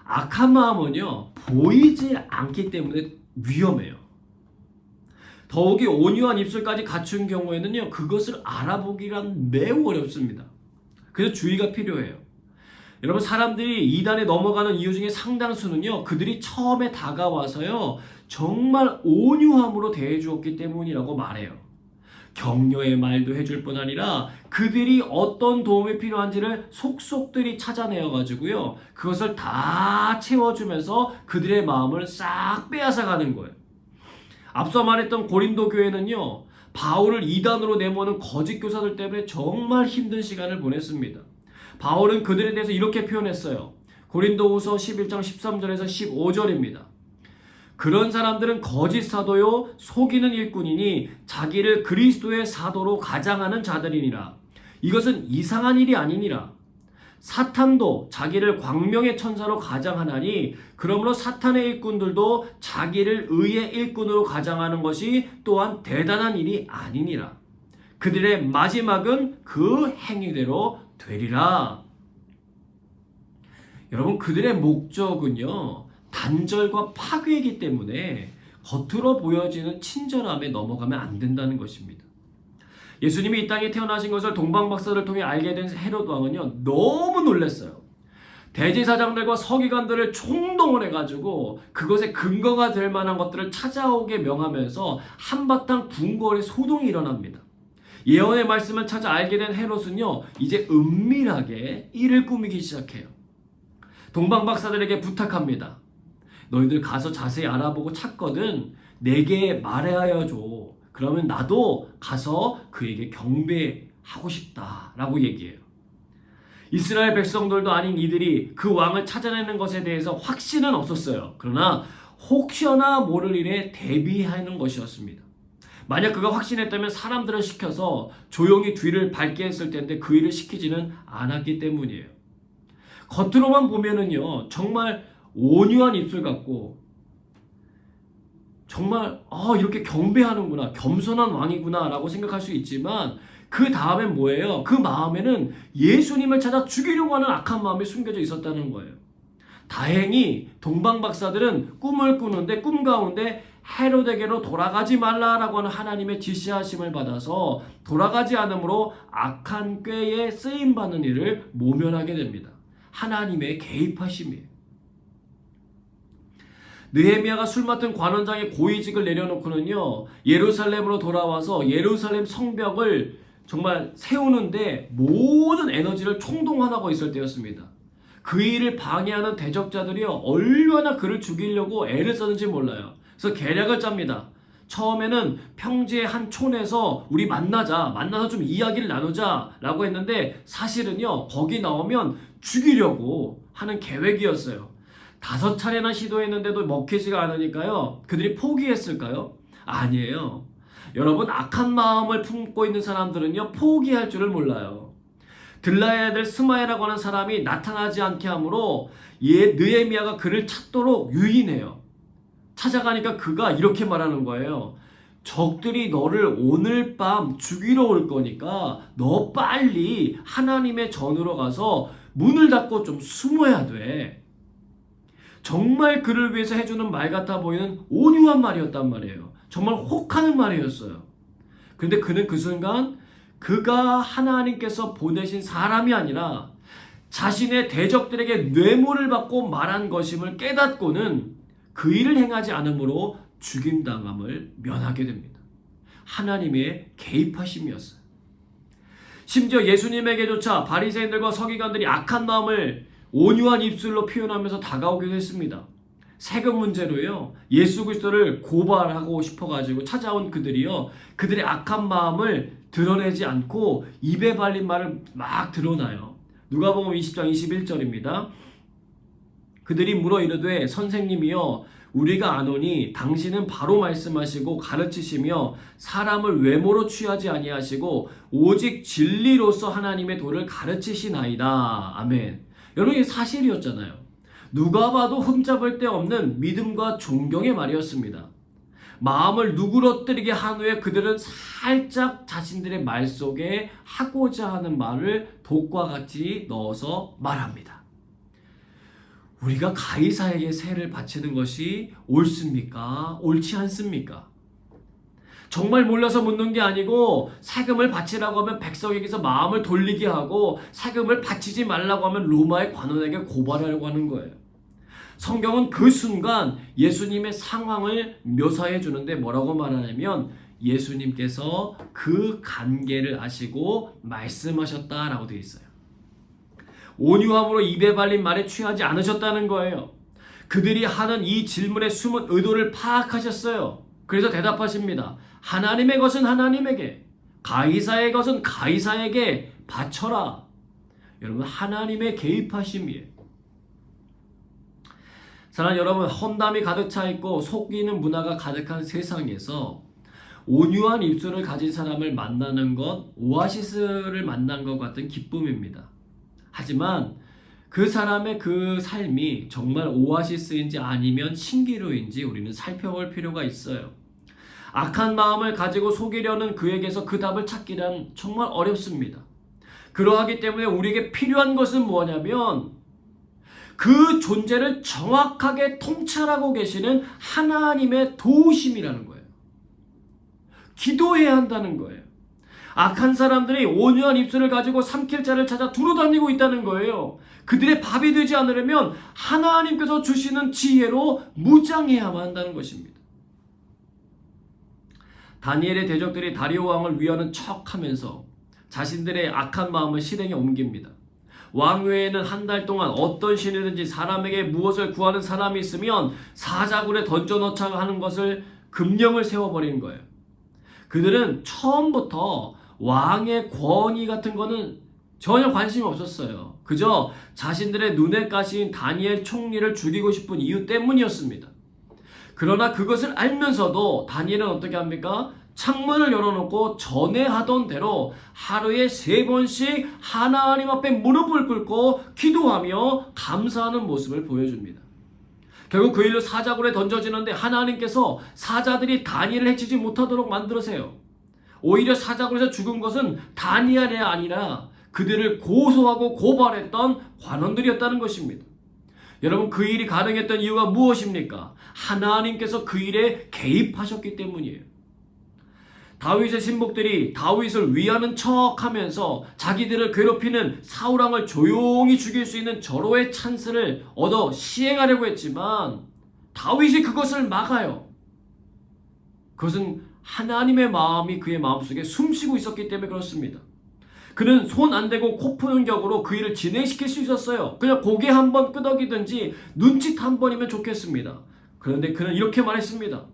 악한 마음은요, 보이지 않기 때문에 위험해요. 더욱이 온유한 입술까지 갖춘 경우에는요, 그것을 알아보기란 매우 어렵습니다. 그래서 주의가 필요해요. 여러분, 사람들이 이단에 넘어가는 이유 중에 상당수는요, 그들이 처음에 다가와서요, 정말 온유함으로 대해주었기 때문이라고 말해요. 격려의 말도 해줄 뿐 아니라 그들이 어떤 도움이 필요한지를 속속들이 찾아내어가지고요, 그것을 다 채워주면서 그들의 마음을 싹 빼앗아가는 거예요. 앞서 말했던 고린도 교회는요, 바울을 이단으로 내모는 거짓 교사들 때문에 정말 힘든 시간을 보냈습니다. 바울은 그들에 대해서 이렇게 표현했어요. 고린도후서 11장 13절에서 15절입니다. 그런 사람들은 거짓 사도요 속이는 일꾼이니 자기를 그리스도의 사도로 가장하는 자들이니라. 이것은 이상한 일이 아니니라. 사탄도 자기를 광명의 천사로 가장하나니 그러므로 사탄의 일꾼들도 자기를 의의 일꾼으로 가장하는 것이 또한 대단한 일이 아니니라. 그들의 마지막은 그 행위대로 되리라. 여러분, 그들의 목적은요, 단절과 파괴이기 때문에 겉으로 보여지는 친절함에 넘어가면 안 된다는 것입니다. 예수님이 이 땅에 태어나신 것을 동방박사를 통해 알게 된 헤롯 왕은요, 너무 놀랐어요. 대제사장들과 서기관들을 총동원해가지고 그것에 근거가 될 만한 것들을 찾아오게 명하면서 한바탕 궁궐에 소동이 일어납니다. 예언의 말씀을 찾아 알게 된 헤롯은요, 이제 은밀하게 일을 꾸미기 시작해요. 동방박사들에게 부탁합니다. 너희들 가서 자세히 알아보고 찾거든 내게 말하여 줘. 그러면 나도 가서 그에게 경배하고 싶다라고 얘기해요. 이스라엘 백성들도 아닌 이들이 그 왕을 찾아내는 것에 대해서 확신은 없었어요. 그러나 혹시나 모를 일에 대비하는 것이었습니다. 만약 그가 확신했다면 사람들을 시켜서 조용히 뒤를 밟게 했을 텐데 그 일을 시키지는 않았기 때문이에요. 겉으로만 보면은요, 정말 온유한 입술 같고 정말 이렇게 경배하는구나, 겸손한 왕이구나 라고 생각할 수 있지만 그 다음엔 뭐예요? 그 마음에는 예수님을 찾아 죽이려고 하는 악한 마음이 숨겨져 있었다는 거예요. 다행히 동방박사들은 꿈을 꾸는데 꿈 가운데 헤롯에게로 돌아가지 말라라고 하는 하나님의 지시하심을 받아서 돌아가지 않으므로 악한 꾀에 쓰임받는 일을 모면하게 됩니다. 하나님의 개입하심이에요. 느헤미야가 술 맡은 관원장의 고위직을 내려놓고는요, 예루살렘으로 돌아와서 예루살렘 성벽을 정말 세우는데 모든 에너지를 총동원하고 있을 때였습니다. 그 일을 방해하는 대적자들이요, 얼마나 그를 죽이려고 애를 썼는지 몰라요. 그래서 계략을 짭니다. 처음에는 평지의 한 촌에서 우리 만나서 좀 이야기를 나누자 라고 했는데 사실은요, 거기 나오면 죽이려고 하는 계획이었어요. 5차례나 시도했는데도 먹히지가 않으니까요, 그들이 포기했을까요? 아니에요. 여러분, 악한 마음을 품고 있는 사람들은요, 포기할 줄을 몰라요. 들라의 아들 스마야라고 하는 사람이 나타나지 않게 하므로 느헤미야가 그를 찾도록 유인해요. 찾아가니까 그가 이렇게 말하는 거예요. 적들이 너를 오늘 밤 죽이러 올 거니까 너 빨리 하나님의 전으로 가서 문을 닫고 좀 숨어야 돼. 정말 그를 위해서 해주는 말 같아 보이는 온유한 말이었단 말이에요. 정말 혹하는 말이었어요. 그런데 그는 그 순간 그가 하나님께서 보내신 사람이 아니라 자신의 대적들에게 뇌물을 받고 말한 것임을 깨닫고는 그 일을 행하지 않으므로 죽임당함을 면하게 됩니다. 하나님의 개입하심이었어요. 심지어 예수님에게조차 바리새인들과 서기관들이 악한 마음을 온유한 입술로 표현하면서 다가오기도 했습니다. 세금 문제로요, 예수 그리스도를 고발하고 싶어가지고 찾아온 그들이요, 그들의 악한 마음을 드러내지 않고 입에 발린 말을 막 드러나요. 누가복음 20장 21절입니다. 그들이 물어 이르되 선생님이여 우리가 아노니 당신은 바로 말씀하시고 가르치시며 사람을 외모로 취하지 아니하시고 오직 진리로서 하나님의 도를 가르치시나이다. 아멘. 여러분 이게 사실이었잖아요. 누가 봐도 흠잡을 데 없는 믿음과 존경의 말이었습니다. 마음을 누그러뜨리게 한 후에 그들은 살짝 자신들의 말 속에 하고자 하는 말을 독과 같이 넣어서 말합니다. 우리가 가이사에게 세를 바치는 것이 옳습니까? 옳지 않습니까? 정말 몰라서 묻는 게 아니고 세금을 바치라고 하면 백성에게서 마음을 돌리게 하고 세금을 바치지 말라고 하면 로마의 관원에게 고발하려고 하는 거예요. 성경은 그 순간 예수님의 상황을 묘사해 주는데 뭐라고 말하냐면 예수님께서 그 관계를 아시고 말씀하셨다라고 되어 있어요. 온유함으로 입에 발린 말에 취하지 않으셨다는 거예요. 그들이 하는 이 질문의 숨은 의도를 파악하셨어요. 그래서 대답하십니다. 하나님의 것은 하나님에게, 가이사의 것은 가이사에게 바쳐라. 여러분, 하나님의 개입하심이에요. 사랑하는 여러분, 험담이 가득 차 있고 속이는 문화가 가득한 세상에서 온유한 입술을 가진 사람을 만나는 것, 오아시스를 만난 것 같은 기쁨입니다. 하지만 그 사람의 그 삶이 정말 오아시스인지 아니면 신기루인지 우리는 살펴볼 필요가 있어요. 악한 마음을 가지고 속이려는 그에게서 그 답을 찾기란 정말 어렵습니다. 그러하기 때문에 우리에게 필요한 것은 뭐냐면 그 존재를 정확하게 통찰하고 계시는 하나님의 도우심이라는 거예요. 기도해야 한다는 거예요. 악한 사람들이 온유한 입술을 가지고 삼킬 자를 찾아 두루다니고 있다는 거예요. 그들의 밥이 되지 않으려면 하나님께서 주시는 지혜로 무장해야만 한다는 것입니다. 다니엘의 대적들이 다리오 왕을 위하는 척하면서 자신들의 악한 마음을 실행에 옮깁니다. 왕 외에는 한 달 동안 어떤 신이든지 사람에게 무엇을 구하는 사람이 있으면 사자굴에 던져넣자 하는 것을 금령을 세워버리는 거예요. 그들은 처음부터 왕의 권위 같은 거는 전혀 관심이 없었어요. 그저 자신들의 눈에 가시인 다니엘 총리를 죽이고 싶은 이유 때문이었습니다. 그러나 그것을 알면서도 다니엘은 어떻게 합니까? 창문을 열어놓고 전에 하던 대로 하루에 3번씩 하나님 앞에 무릎을 꿇고 기도하며 감사하는 모습을 보여줍니다. 결국 그 일로 사자굴에 던져지는데 하나님께서 사자들이 다니엘을 해치지 못하도록 만들으세요. 오히려 사자굴에서 죽은 것은 다니엘이 아니라 그들을 고소하고 고발했던 관원들이었다는 것입니다. 여러분, 그 일이 가능했던 이유가 무엇입니까? 하나님께서 그 일에 개입하셨기 때문이에요. 다윗의 신복들이 다윗을 위하는 척하면서 자기들을 괴롭히는 사울왕을 조용히 죽일 수 있는 절호의 찬스를 얻어 시행하려고 했지만 다윗이 그것을 막아요. 그것은 하나님의 마음이 그의 마음속에 숨쉬고 있었기 때문에 그렇습니다. 그는 손 안 대고 코 푸는 격으로 그 일을 진행시킬 수 있었어요. 그냥 고개 한번 끄덕이든지 눈짓 한 번이면 좋겠습니다. 그런데 그는 이렇게 말했습니다.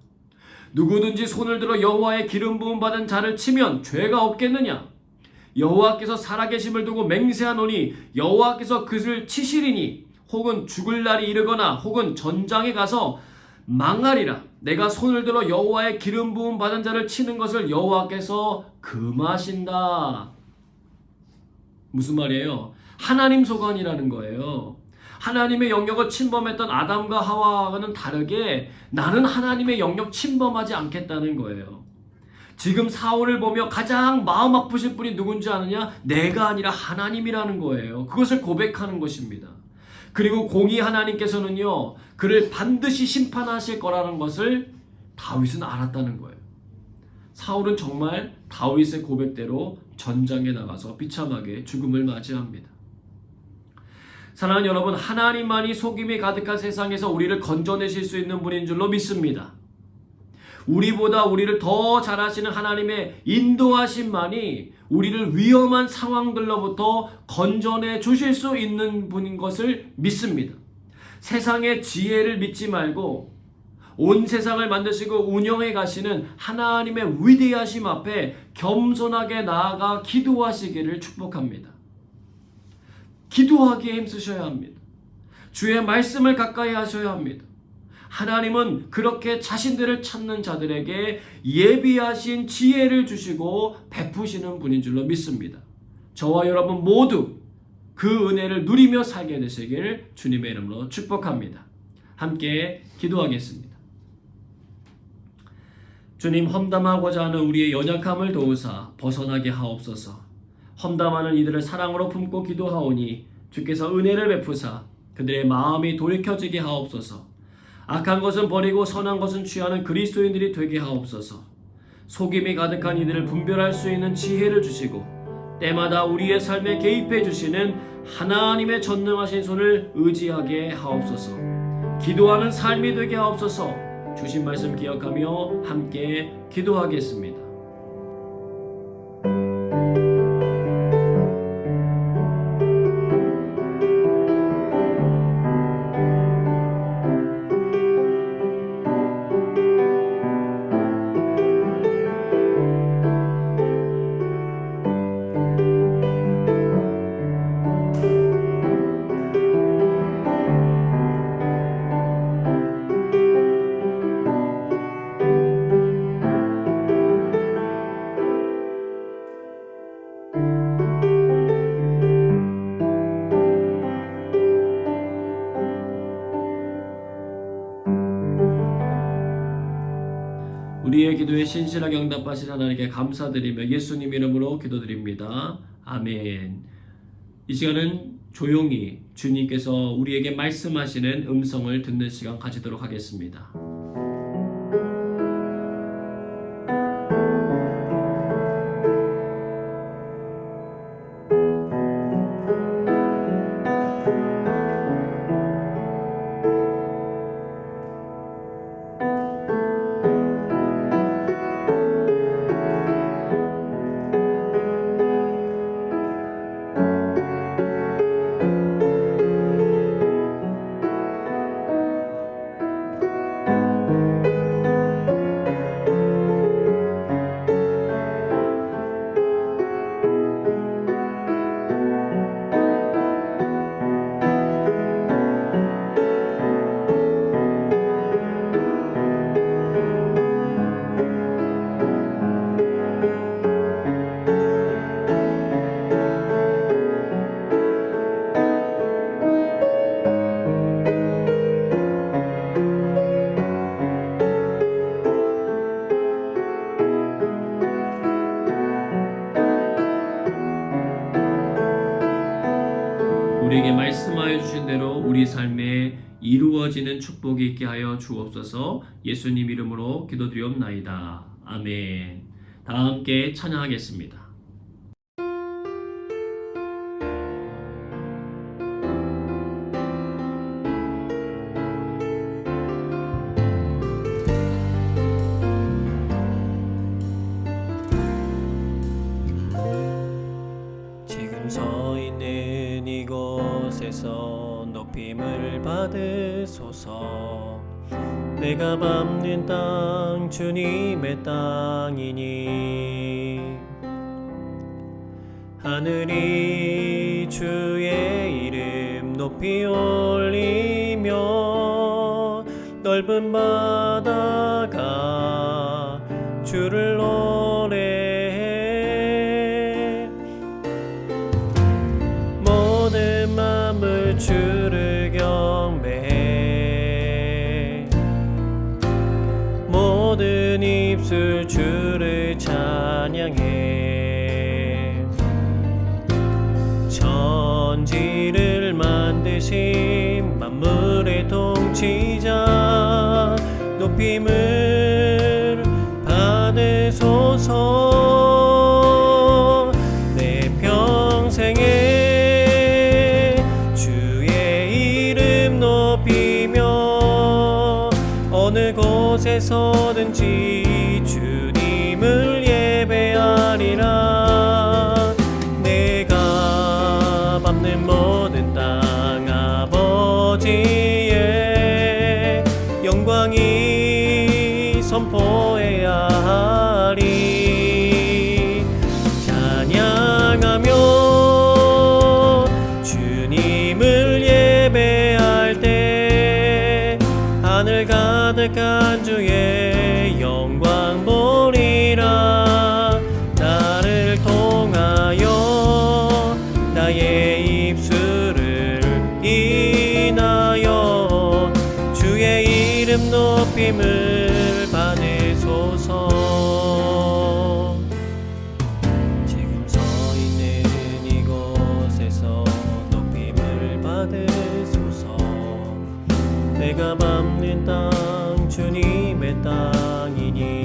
누구든지 손을 들어 여호와의 기름 부음 받은 자를 치면 죄가 없겠느냐? 여호와께서 살아계심을 두고 맹세하노니 여호와께서 그를 치시리니 혹은 죽을 날이 이르거나 혹은 전장에 가서 망하리라. 내가 손을 들어 여호와의 기름 부음 받은 자를 치는 것을 여호와께서 금하신다. 무슨 말이에요? 하나님 소관이라는 거예요. 하나님의 영역을 침범했던 아담과 하와와는 다르게 나는 하나님의 영역 침범하지 않겠다는 거예요. 지금 사울을 보며 가장 마음 아프실 분이 누군지 아느냐? 내가 아니라 하나님이라는 거예요. 그것을 고백하는 것입니다. 그리고 공의 하나님께서는요, 그를 반드시 심판하실 거라는 것을 다윗은 알았다는 거예요. 사울은 정말 다윗의 고백대로 전장에 나가서 비참하게 죽음을 맞이합니다. 사랑하는 여러분, 하나님만이 속임이 가득한 세상에서 우리를 건져내실 수 있는 분인 줄로 믿습니다. 우리보다 우리를 더 잘하시는 하나님의 인도하심만이 우리를 위험한 상황들로부터 건져내 주실 수 있는 분인 것을 믿습니다. 세상의 지혜를 믿지 말고 온 세상을 만드시고 운영해 가시는 하나님의 위대하심 앞에 겸손하게 나아가 기도하시기를 축복합니다. 기도하기에 힘쓰셔야 합니다. 주의 말씀을 가까이 하셔야 합니다. 하나님은 그렇게 자신들을 찾는 자들에게 예비하신 지혜를 주시고 베푸시는 분인 줄로 믿습니다. 저와 여러분 모두 그 은혜를 누리며 살게 되시길 주님의 이름으로 축복합니다. 함께 기도하겠습니다. 주님, 험담하고자 하는 우리의 연약함을 도우사 벗어나게 하옵소서. 험담하는 이들을 사랑으로 품고 기도하오니 주께서 은혜를 베푸사 그들의 마음이 돌이켜지게 하옵소서. 악한 것은 버리고 선한 것은 취하는 그리스도인들이 되게 하옵소서. 속임이 가득한 이들을 분별할 수 있는 지혜를 주시고 때마다 우리의 삶에 개입해 주시는 하나님의 전능하신 손을 의지하게 하옵소서. 기도하는 삶이 되게 하옵소서. 주신 말씀 기억하며 함께 기도하겠습니다. 우리의 기도에 신실하게 응답하신 하나님께 감사드리며 예수님 이름으로 기도드립니다. 아멘. 이 시간은 조용히 주님께서 우리에게 말씀하시는 음성을 듣는 시간 가지도록 하겠습니다. 우리에게 말씀하여 주신 대로 우리 삶에 이루어지는 축복이 있게 하여 주옵소서. 예수님 이름으로 기도드리옵나이다. 아멘. 다 함께 찬양하겠습니다. 지금 서 있는 이곳에서 높임을 받으소서. 내가 밟는 땅 주님의 땅이니 하늘이 주의 이름 높이 올리며 넓은 바다가 주를 노래해. 모든 마음을 주를 경배해. 모든 입술 주를 찬양해. 찬양해. 천지를 만드신 만물의 통치자 높임을 받으소서. 내 평생에 주의 이름 높이며 어느 곳에서든지 주님을 예배하리라. 내가 밟는 모든 땅 아버지의 영광이 선포해야 하리. 찬양하며 주님을 예배할 때 하늘 가득한 주의 영광 보리라. 나를 통하여 나의 입술을 인하여 주의 이름 높임을 받으소서. 지금 서 있는 이곳에서 높임을 받으소서. 내가 밟는 땅 주님의 땅이니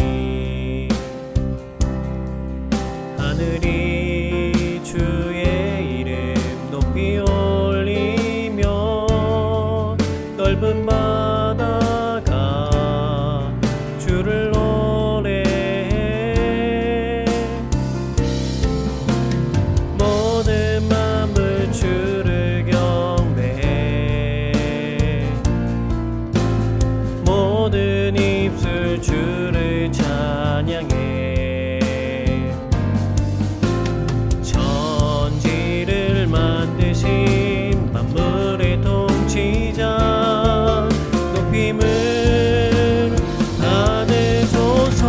하늘이 주의 이름 높이 올리며 넓은 바다가 주를 노래해. 모든 만물 주를 경배해. 모든 입술 주를 찬양해. 천지를 만드신 만물의 통치자 높임을 받으소서.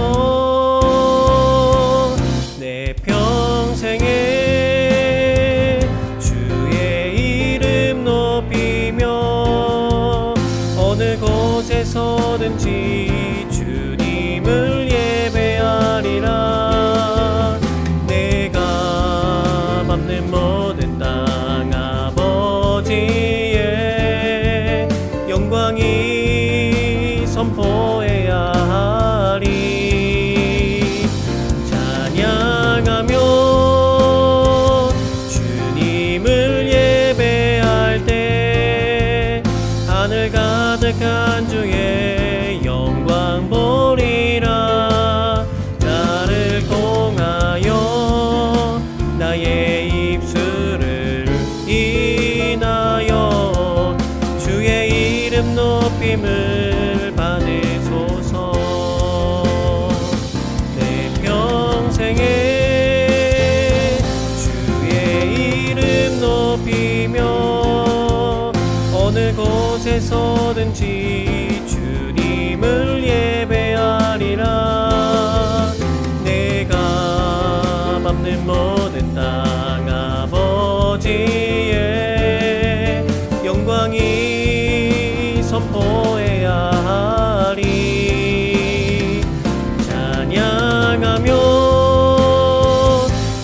내 평생에 주의 이름 높이며 어느 곳에서든지 주님을 예배하리라. 내가 밟는 모든 땅 아버지의 영광이 선포해야 하리. 찬양하며 주님을 예배할 때 하늘 가득한 주의 영광 보리라. 나를 통하여 나의 입술을 인하여 주의 이름 높임을 받으소서. 내 평생에 주의 이름 높이며 어느 곳에서든지 주님을 예배하리라. 내가 밟는 모든 땅 아버지의 영광이 선포해야 하리. 찬양하며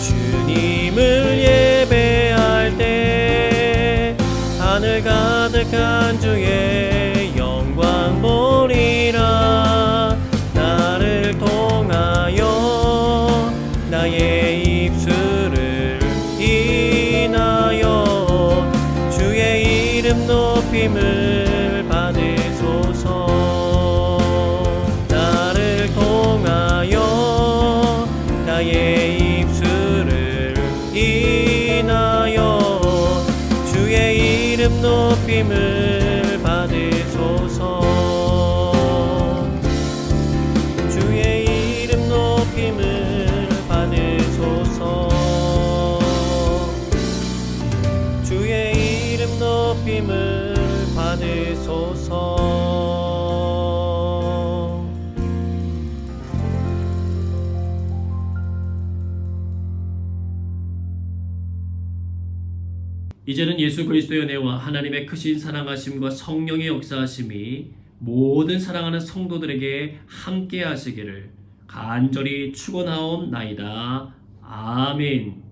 주님을 예배할 때 하늘 가득한 주의 영광 보리라. 나를 통하여 나의 입술을 인하여 주의 이름 높임을 받으소서. 나를 통하여 나의 입술을 인하여 주의 이름 높임을 받으소서. 주의 이름 높임을 받으소서. 주의 이름 높임을 받으소서. 이제는 예수 그리스도의 은혜와 하나님의 크신 사랑하심과 성령의 역사하심이 모든 사랑하는 성도들에게 함께 하시기를 간절히 축원하옵나이다. 아멘.